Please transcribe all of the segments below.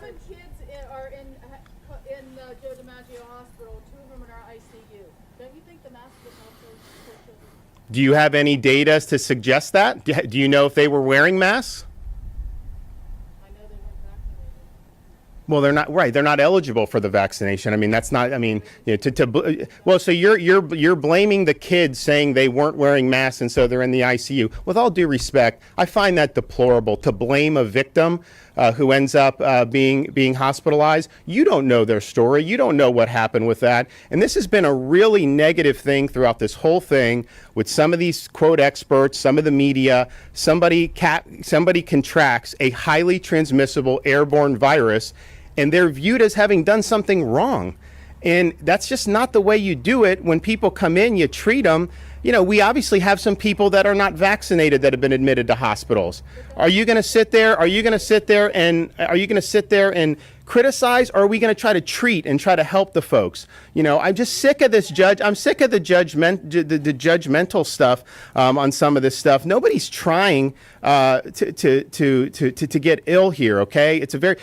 11 kids are in Joe DiMaggio Hospital. 2 of them are in our ICU. Don't you think the mask would help those children? Do you have any data to suggest that? Do you know if they were wearing masks? I know they weren't vaccinated. Well, they're not right. They're not eligible for the vaccination. I mean, that's not. I mean, you know, well, so you're blaming the kids, saying they weren't wearing masks and so they're in the ICU. With all due respect, I find that deplorable. To blame a victim who ends up being hospitalized. You don't know their story. You don't know what happened with that. And this has been a really negative thing throughout this whole thing with some of these quote experts, some of the media. Somebody contracts a highly transmissible airborne virus, and they're viewed as having done something wrong. And that's just not the way you do it. When people come in, you treat them. You know, we obviously have some people that are not vaccinated that have been admitted to hospitals. Are you going to sit there? Are you going to sit there and criticize, or are we going to try to treat and try to help the folks? You know, I'm just sick of this judge. I'm sick of the judgmental stuff on some of this stuff. Nobody's trying to get ill here. Okay, it's a very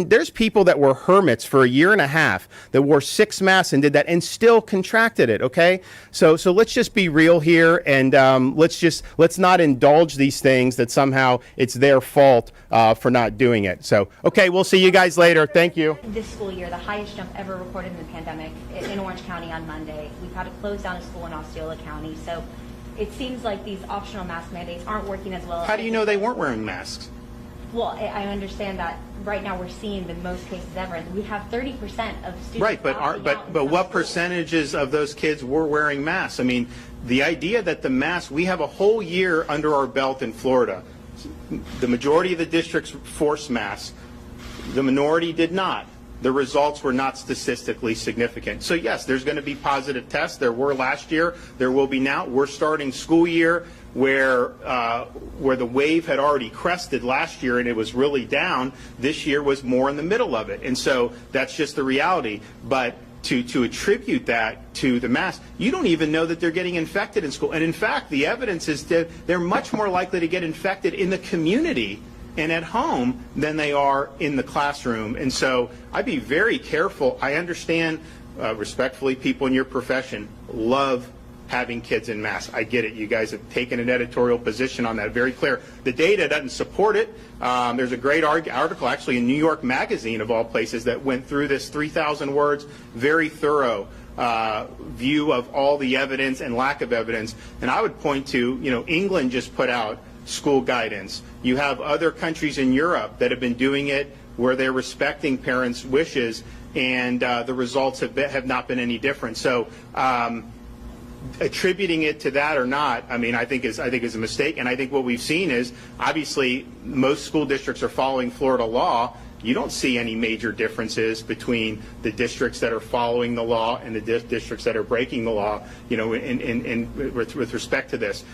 there's people that were hermits for 1.5 years that wore 6 masks and did that and still contracted it. Okay, so let's just be real here, and let's not indulge these things that somehow it's their fault for not doing it. So okay, we'll see you guys later. Thank you. This school year, the highest jump ever recorded in the pandemic in Orange County on Monday. We've had to close down a school in Osceola County. So it seems like these optional mask mandates aren't working as well. How do you know they weren't wearing masks? Well, I understand that right now we're seeing the most cases ever, and we have 30% of students. Right, but what percentages of those kids were wearing masks? I mean, the idea that the mask, we have a whole year under our belt in Florida. The majority of the districts forced masks. The minority did not. The results were not statistically significant. So yes, there's going to be positive tests. There were last year. There will be now. We're starting school year where the wave had already crested last year and it was really down. This year was more in the middle of it. And so that's just the reality. But to attribute that to the mask, you don't even know that they're getting infected in school. And in fact, the evidence is that they're much more likely to get infected in the community and at home than they are in the classroom. And so I'd be very careful. I understand, respectfully, people in your profession love having kids in masks. I get it. You guys have taken an editorial position on that, very clear. The data doesn't support it. There's a great article actually in New York Magazine, of all places, that went through this 3,000 words, very thorough view of all the evidence and lack of evidence. And I would point to, you know, England just put out school guidance. You have other countries in Europe that have been doing it where they're respecting parents' wishes, and the results have not been any different. So attributing it to that or not, I mean, I think is a mistake. And I think what we've seen is, obviously, most school districts are following Florida law. You don't see any major differences between the districts that are following the law and the districts that are breaking the law, you know, with respect to this.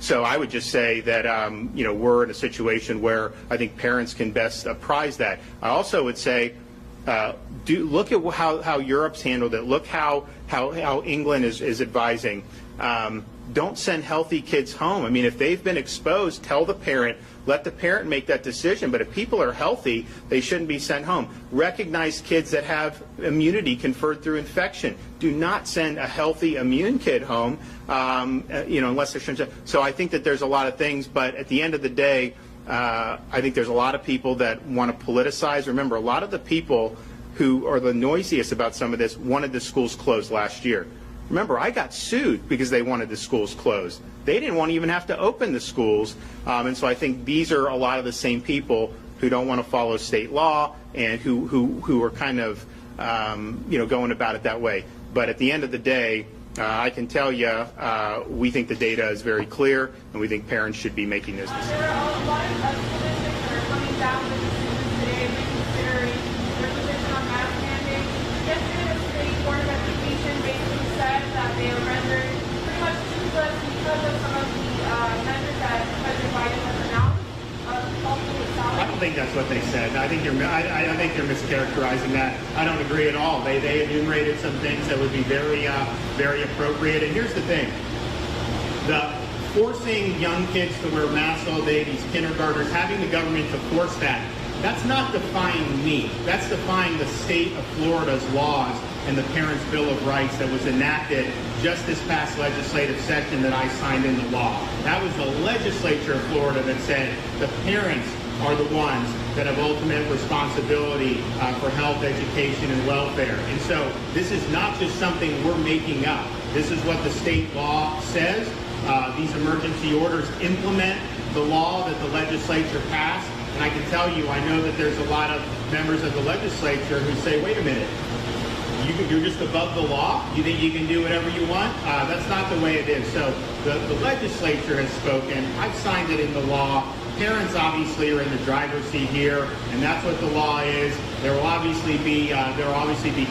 So I would just say that, you know, we're in a situation where I think parents can best apprise that. I also would say, look at how Europe's handled it. Look how England is advising. Don't send healthy kids home. I mean, if they've been exposed, tell the parent, let the parent make that decision. But if people are healthy, they shouldn't be sent home. Recognize kids that have immunity conferred through infection. Do not send a healthy immune kid home, you know, unless they're. So I think that there's a lot of things, but at the end of the day, I think there's a lot of people that want to politicize. Remember, a lot of the people who are the noisiest about some of this wanted the schools closed last year. Remember, I got sued because they wanted the schools closed. They didn't want to even have to open the schools. And so I think these are a lot of the same people who don't want to follow state law and who are kind of, you know, going about it that way. But at the end of the day, I can tell you, we think the data is very clear, and we think parents should be making those decisions. There are a lot of school districts that are coming down with decisions today, reconsidering their position on mask mandates. Yesterday, the State Board of Education basically said that they are rendered pretty much toothless because of some of the measures that President Biden has announced. I don't think that's what they said. I think you're mischaracterizing that. I don't agree at all. They enumerated some things that would be very appropriate. And here's the thing: the forcing young kids to wear masks all day, these kindergartners, having the government to force that That's not defying me. That's defying the state of Florida's laws and the Parents' Bill of Rights that was enacted just this past legislative session that I signed into law. That was the legislature of Florida that said the parents are the ones that have ultimate responsibility for health, education, and welfare. And so this is not just something we're making up. This is what the state law says. These emergency orders implement the law that the legislature passed. And I can tell you, I know that there's a lot of members of the legislature who say, wait a minute, you're just above the law? You think you can do whatever you want? That's not the way it is. So the legislature has spoken. I've signed it into law. Parents obviously are in the driver's seat here, and that's what the law is. There will obviously be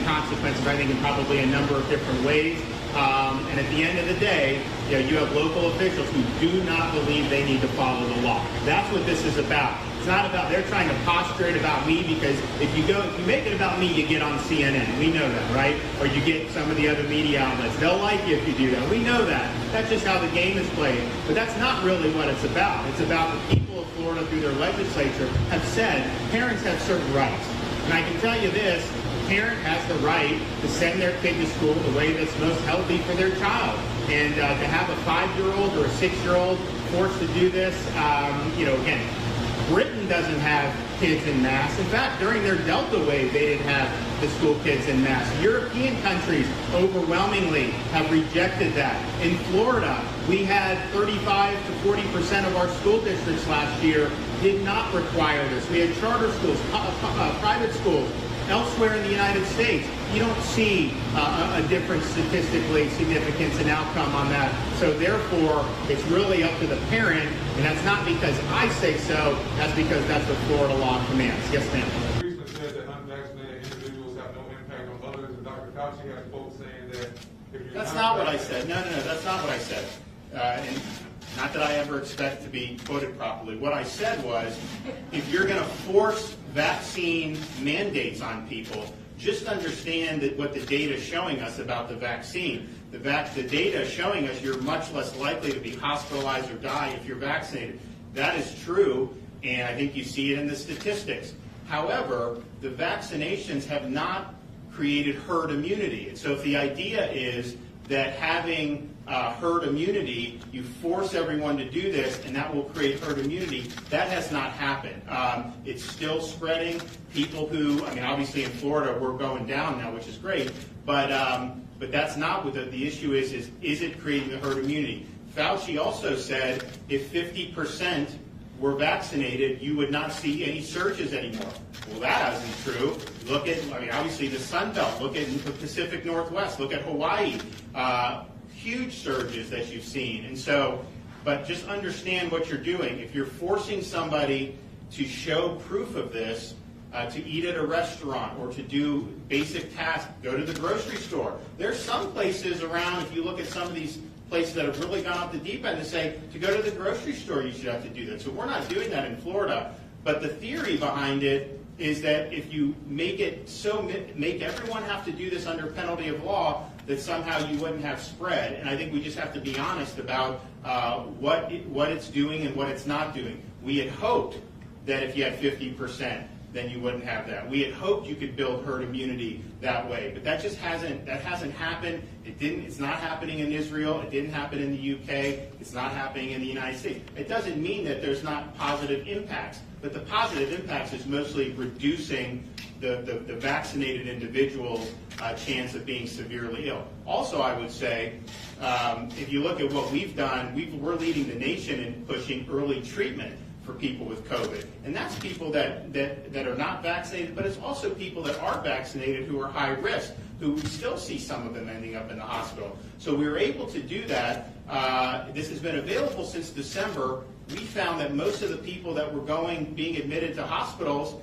consequences, I think, in probably a number of different ways. And at the end of the day, you have local officials who do not believe they need to follow the law. That's what this is about. It's not about, they're trying to posture it about me, because if you make it about me, you get on CNN. We know that, right? Or you get some of the other media outlets. They'll like you if you do that. We know that. That's just how the game is played. But that's not really what it's about. It's about the people of Florida, through their legislature, have said parents have certain rights. And I can tell you this, a parent has the right to send their kid to school the way that's most healthy for their child. And to have a 5-year-old or a 6-year-old forced to do this, again, Britain doesn't have kids in mass. In fact, during their Delta wave, they didn't have the school kids in mass. European countries overwhelmingly have rejected that. In Florida, we had 35 to 40% of our school districts last year did not require this. We had charter schools, private schools. Elsewhere in the United States, you don't see a difference statistically significance in outcome on that. So therefore, it's really up to the parent, and that's not because I say so, that's because that's what Florida law commands. Yes, ma'am. Recently said that unvaccinated individuals have no impact on others, and Dr. Fauci has folks saying that if you're That's not what I said. No, that's not what I said. And not that I ever expect to be quoted properly. What I said was, if you're going to force vaccine mandates on people, just understand that what the data is showing us about the vaccine. The data is showing us you're much less likely to be hospitalized or die if you're vaccinated. That is true, and I think you see it in the statistics. However, the vaccinations have not created herd immunity. And so if the idea is that having herd immunity, you force everyone to do this, and that will create herd immunity. That has not happened. It's still spreading. People who, obviously in Florida we're going down now, which is great, but that's not what the issue is it creating the herd immunity? Fauci also said if 50% were vaccinated, you would not see any surges anymore. Well, that isn't true. Look at, obviously the Sun Belt. Look at the Pacific Northwest. Look at Hawaii. Huge surges that you've seen. And so, but just understand what you're doing. If you're forcing somebody to show proof of this, to eat at a restaurant or to do basic tasks, go to the grocery store. There's some places around, if you look at some of these places that have really gone off the deep end, to say to go to the grocery store you should have to do that. So we're not doing that in Florida. But the theory behind it is that if you make everyone have to do this under penalty of law, that somehow you wouldn't have spread. And I think we just have to be honest about what it's doing and what it's not doing. We had hoped that if you had 50%, then you wouldn't have that. We had hoped you could build herd immunity that way, but that hasn't happened. It's not happening in Israel. It didn't happen in the UK. It's not happening in the United States. It doesn't mean that there's not positive impacts, but the positive impacts is mostly reducing the vaccinated individual's chance of being severely ill. Also, I would say, if you look at what we've done, we're leading the nation in pushing early treatment for people with COVID. And that's people that are not vaccinated, but it's also people that are vaccinated who are high risk, who we still see some of them ending up in the hospital. So we were able to do that. This has been available since December. We found that most of the people that were being admitted to hospitals,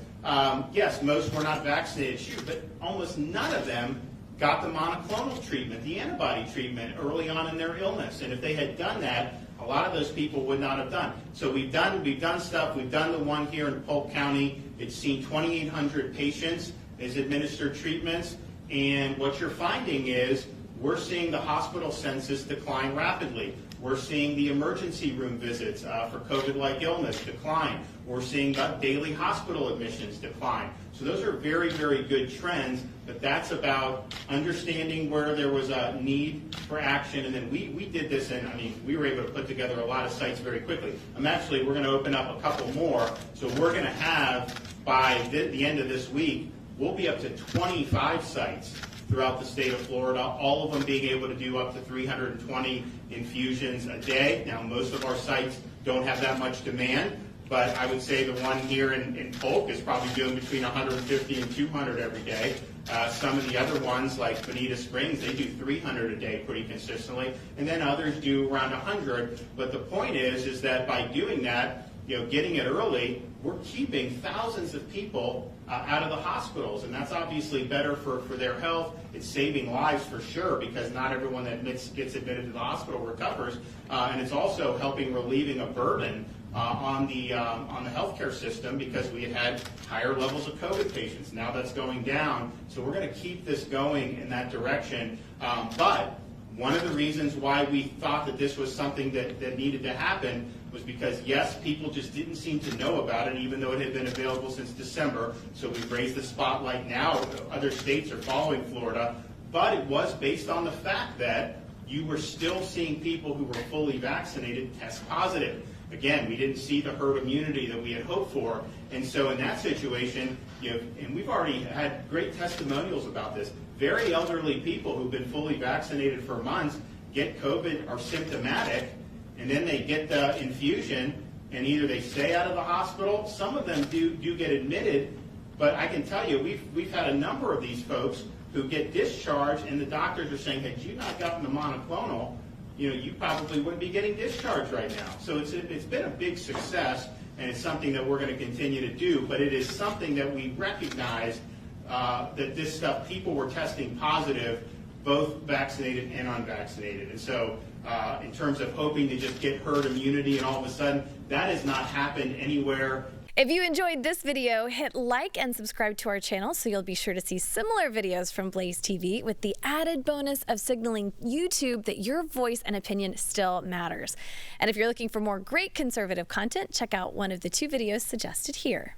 yes, most were not vaccinated, but almost none of them got the monoclonal treatment, the antibody treatment, early on in their illness. And if they had done that, a lot of those people would not have done. So we've done stuff. We've done the one here in Polk County. It's seen 2,800 patients as administered treatments. And what you're finding is we're seeing the hospital census decline rapidly. We're seeing the emergency room visits for COVID-like illness decline. We're seeing daily hospital admissions decline. So those are very, very good trends, but that's about understanding where there was a need for action. And then we did this, and I mean, we were able to put together a lot of sites very quickly. We're going to open up a couple more. So we're going to have, by the end of this week, we'll be up to 25 sites throughout the state of Florida, all of them being able to do up to 320 infusions a day. Now, most of our sites don't have that much demand, but I would say the one here in Polk is probably doing between 150 and 200 every day. Some of the other ones, like Bonita Springs, they do 300 a day pretty consistently, and then others do around 100. But the point is that by doing that, getting it early, we're keeping thousands of people out of the hospitals, and that's obviously better for their health. It's saving lives for sure, because not everyone that gets admitted to the hospital recovers, and it's also helping relieving a burden on the healthcare system, because we had higher levels of COVID patients. Now that's going down, so we're going to keep this going in that direction. But one of the reasons why we thought that this was something that needed to happen was because, yes, people just didn't seem to know about it, even though it had been available since December. So we've raised the spotlight now. Other states are following Florida. But it was based on the fact that you were still seeing people who were fully vaccinated test positive. Again, we didn't see the herd immunity that we had hoped for. And so in that situation, and we've already had great testimonials about this, very elderly people who've been fully vaccinated for months get COVID, are symptomatic, and then they get the infusion, and either they stay out of the hospital, some of them do get admitted, but I can tell you, we've had a number of these folks who get discharged, and the doctors are saying, had you not gotten the monoclonal, you probably wouldn't be getting discharged right now. So it's been a big success, and it's something that we're going to continue to do, but it is something that we recognize that this stuff, people were testing positive, both vaccinated and unvaccinated. And so in terms of hoping to just get herd immunity and all of a sudden, that has not happened anywhere. If you enjoyed this video, hit like and subscribe to our channel so you'll be sure to see similar videos from BlazeTV, with the added bonus of signaling YouTube that your voice and opinion still matters. And if you're looking for more great conservative content, check out one of the 2 videos suggested here.